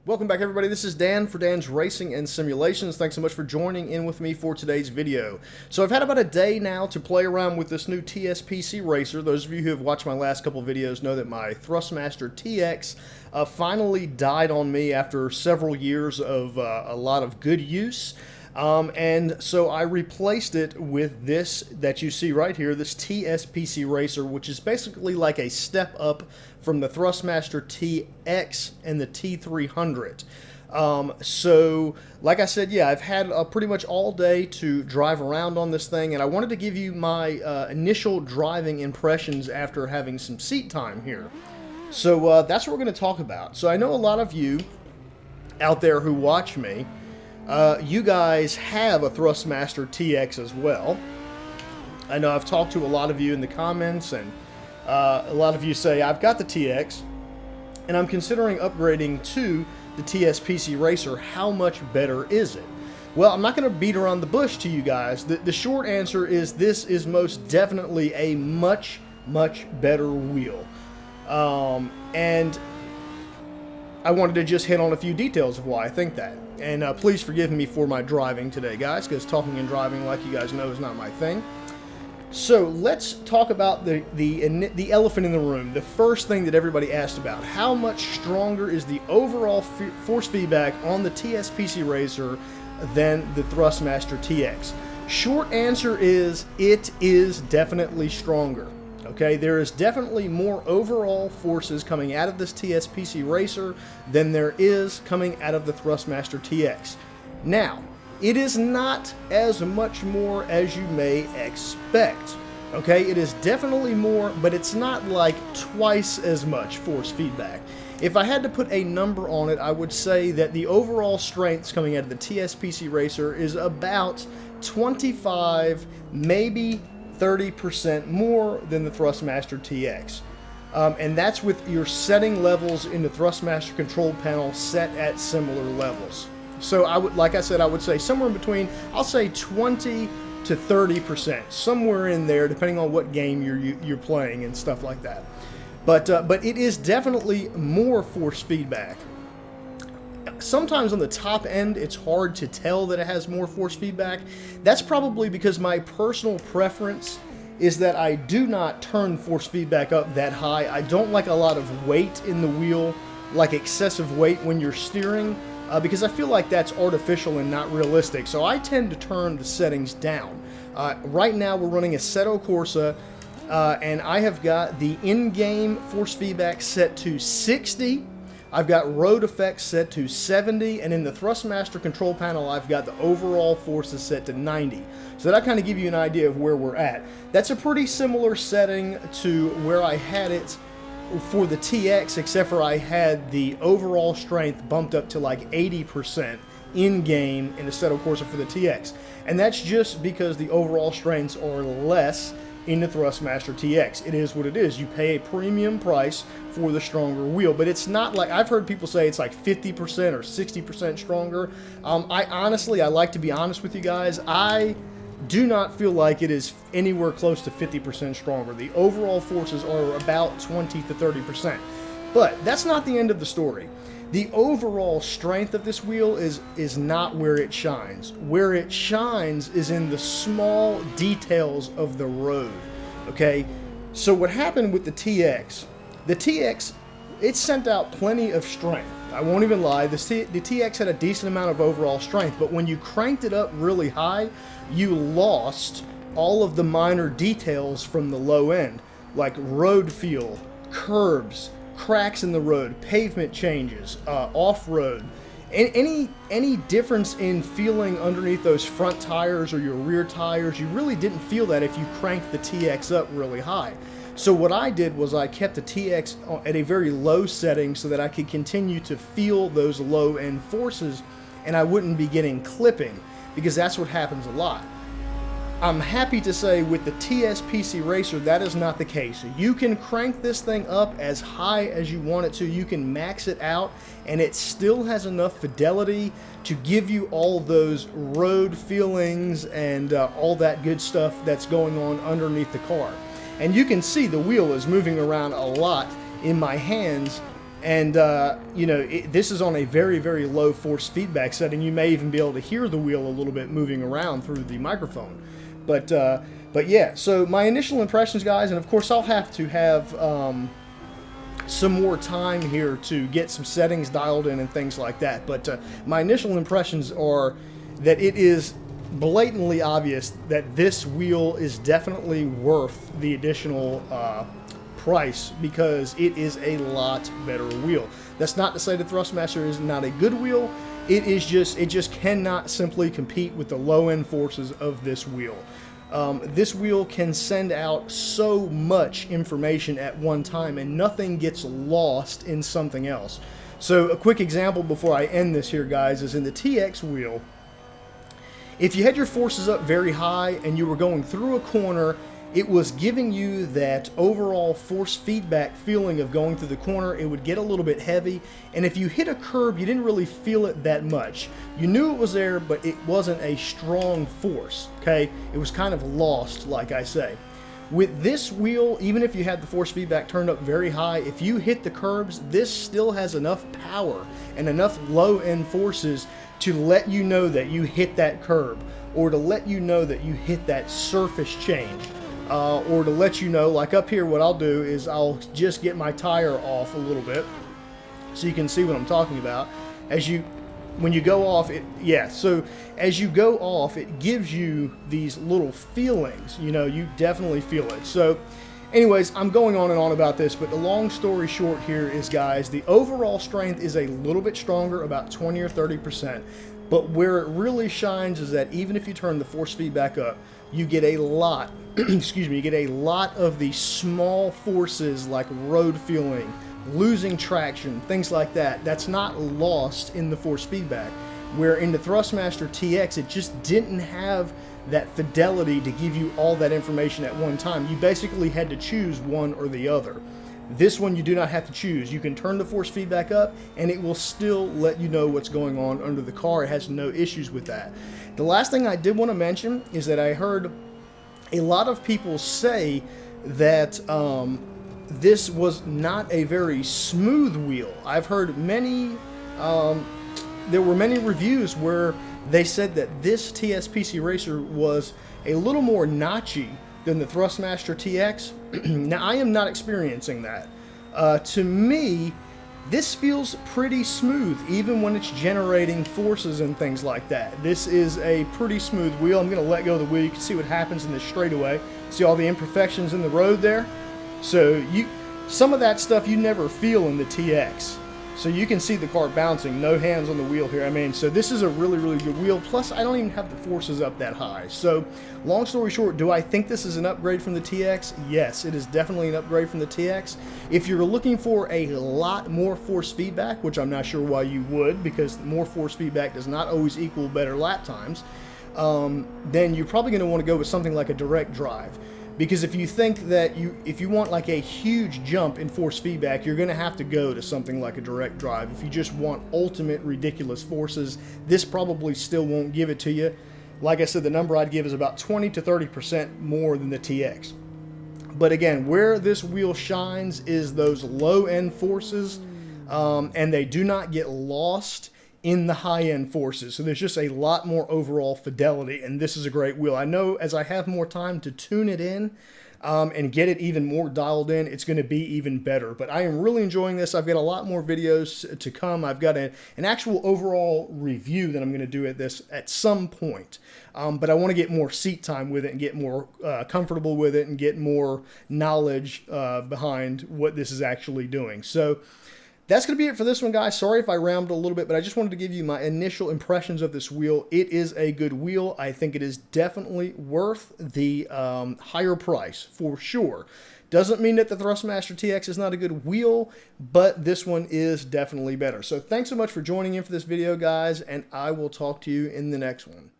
Welcome back, everybody. This is Dan for Dan's Racing and Simulations. Thanks so much for joining in with me for today's video. So I've had about a day now to play around with this new TS-PC Racer. Those of you who have watched my last couple videos know that my Thrustmaster TX finally died on me after several years of a lot of good use. And so I replaced it with this that you see right here, this TS-PC Racer, which is basically like a step up from the Thrustmaster TX and the T300. So, like I said, yeah, I've had pretty much all day to drive around on this thing, and I wanted to give you my initial driving impressions after having some seat time here. So that's what we're going to talk about. So I know a lot of you out there who watch me, you guys have a Thrustmaster TX as well. I know I've talked to a lot of you in the comments, and a lot of you say, I've got the TX, and I'm considering upgrading to the TS-PC Racer. How much better is it? Well, I'm not going to beat around the bush to you guys. The short answer is this is most definitely a much better wheel. And I wanted to just hit on a few details of why I think that. And please forgive me for my driving today, guys, because talking and driving, like you guys know, is not my thing. So let's talk about the elephant in the room. The first thing that everybody asked about: how much stronger is the overall force feedback on the TS-PC Racer than the Thrustmaster TX? Short answer is it is definitely stronger. Okay, there is definitely more overall forces coming out of this TS-PC Racer than there is coming out of the Thrustmaster TX. Now, it is not as much more as you may expect. Okay, it is definitely more, but it's not like twice as much force feedback. If I had to put a number on it, I would say that the overall strengths coming out of the TS-PC Racer is about 25, maybe 30% more than the Thrustmaster TX. And that's with your setting levels in the Thrustmaster control panel set at similar levels. So I would, like I said, I would say somewhere in between, I'll say 20 to 30%, somewhere in there, depending on what game you're playing and stuff like that. But it is definitely more force feedback. Sometimes on the top end, it's hard to tell that it has more force feedback. That's probably because my personal preference is that I do not turn force feedback up that high. I don't like a lot of weight in the wheel, like excessive weight when you're steering, because I feel like that's artificial and not realistic. So I tend to turn the settings down. Right now we're running Assetto Corsa, and I have got the in-game force feedback set to 60. I've got road effects set to 70, and in the Thrustmaster control panel, I've got the overall forces set to 90. So that kind of give you an idea of where we're at. That's a pretty similar setting to where I had it for the TX, except for I had the overall strength bumped up to like 80% in-game in Assetto Corsa for the TX. And that's just because the overall strengths are less in the Thrustmaster TX. It is what it is. You pay a premium price for the stronger wheel, but it's not like, I've heard people say it's like 50% or 60% stronger. I like to be honest with you guys, I do not feel like it is anywhere close to 50% stronger. The overall forces are about 20 to 30%. But that's not the end of the story. The overall strength of this wheel is not where it shines. Where it shines is in the small details of the road. Okay? So what happened with the TX, it sent out plenty of strength. I won't even lie, the TX had a decent amount of overall strength, but when you cranked it up really high, you lost all of the minor details from the low end, like road feel, curbs, cracks in the road, pavement changes, off-road. Any difference in feeling underneath those front tires or your rear tires, you really didn't feel that if you cranked the TX up really high. So what I did was I kept the TX at a very low setting so that I could continue to feel those low-end forces and I wouldn't be getting clipping, because that's what happens a lot. I'm happy to say with the TS-PC Racer, that is not the case. You can crank this thing up as high as you want it to. You can max it out, and it still has enough fidelity to give you all those road feelings and all that good stuff that's going on underneath the car. And you can see the wheel is moving around a lot in my hands And, you know, this is on a very, very low force feedback setting. You may even be able to hear the wheel a little bit moving around through the microphone. But yeah, so my initial impressions, guys, and of course I'll have to have some more time here to get some settings dialed in and things like that. But my initial impressions are that it is blatantly obvious that this wheel is definitely worth the additional price, because it is a lot better wheel. That's not to say the Thrustmaster is not a good wheel. It just cannot simply compete with the low-end forces of this wheel. This wheel can send out so much information at one time, and nothing gets lost in something else. So a quick example before I end this here, guys, is in the TX wheel. If you had your forces up very high and you were going through a corner, it was giving you that overall force feedback feeling of going through the corner. It would get a little bit heavy, and if you hit a curb, you didn't really feel it that much. You knew it was there, but it wasn't a strong force, okay? It was kind of lost, like I say. With this wheel, even if you had the force feedback turned up very high, if you hit the curbs, this still has enough power and enough low-end forces to let you know that you hit that curb, or to let you know that you hit that surface change. Or to let you know, like up here, what I'll do is I'll just get my tire off a little bit so you can see what I'm talking about. When you go off, so as you go off, it gives you these little feelings, you know, you definitely feel it. So anyways, I'm going on and on about this, but the long story short here is, guys, the overall strength is a little bit stronger, about 20 or 30%. But where it really shines is that even if you turn the force feedback up, you get a lot, excuse me, you get a lot of the small forces like road feeling, losing traction, things like that. That's not lost in the force feedback. Where in the Thrustmaster TX, it just didn't have that fidelity to give you all that information at one time. You basically had to choose one or the other. This one you do not have to choose. You can turn the force feedback up and it will still let you know what's going on under the car. It has no issues with that. The last thing I did want to mention is that I heard a lot of people say that this was not a very smooth wheel. I've heard many, there were many reviews where they said that this TS-PC Racer was a little more notchy than the Thrustmaster TX. Now, I am not experiencing that. To me, this feels pretty smooth, even when it's generating forces and things like that. This is a pretty smooth wheel. I'm going to let go of the wheel. You can see what happens in this straightaway. See all the imperfections in the road there? So some of that stuff you never feel in the TX. So you can see the car bouncing, no hands on the wheel here. I mean, so this is a really, really good wheel. Plus, I don't even have the forces up that high. So, long story short, do I think this is an upgrade from the TX? Yes, it is definitely an upgrade from the TX. If you're looking for a lot more force feedback, which I'm not sure why you would, because more force feedback does not always equal better lap times, then you're probably going to want to go with something like a direct drive. Because if you think that if you want like a huge jump in force feedback, you're going to have to go to something like a direct drive. If you just want ultimate ridiculous forces, this probably still won't give it to you. Like I said, the number I'd give is about 20 to 30% more than the TX. But again, where this wheel shines is those low-end forces, and they do not get lost in the high-end forces. So there's just a lot more overall fidelity, and this is a great wheel. I know as I have more time to tune it in and get it even more dialed in, it's going to be even better. But I am really enjoying this. I've got a lot more videos to come. I've got an actual overall review that I'm going to do at this at some point. But I want to get more seat time with it and get more comfortable with it and get more knowledge behind what this is actually doing. So that's going to be it for this one, guys. Sorry if I rambled a little bit, but I just wanted to give you my initial impressions of this wheel. It is a good wheel. I think it is definitely worth the higher price, for sure. Doesn't mean that the Thrustmaster TX is not a good wheel, but this one is definitely better. So thanks so much for joining in for this video, guys, and I will talk to you in the next one.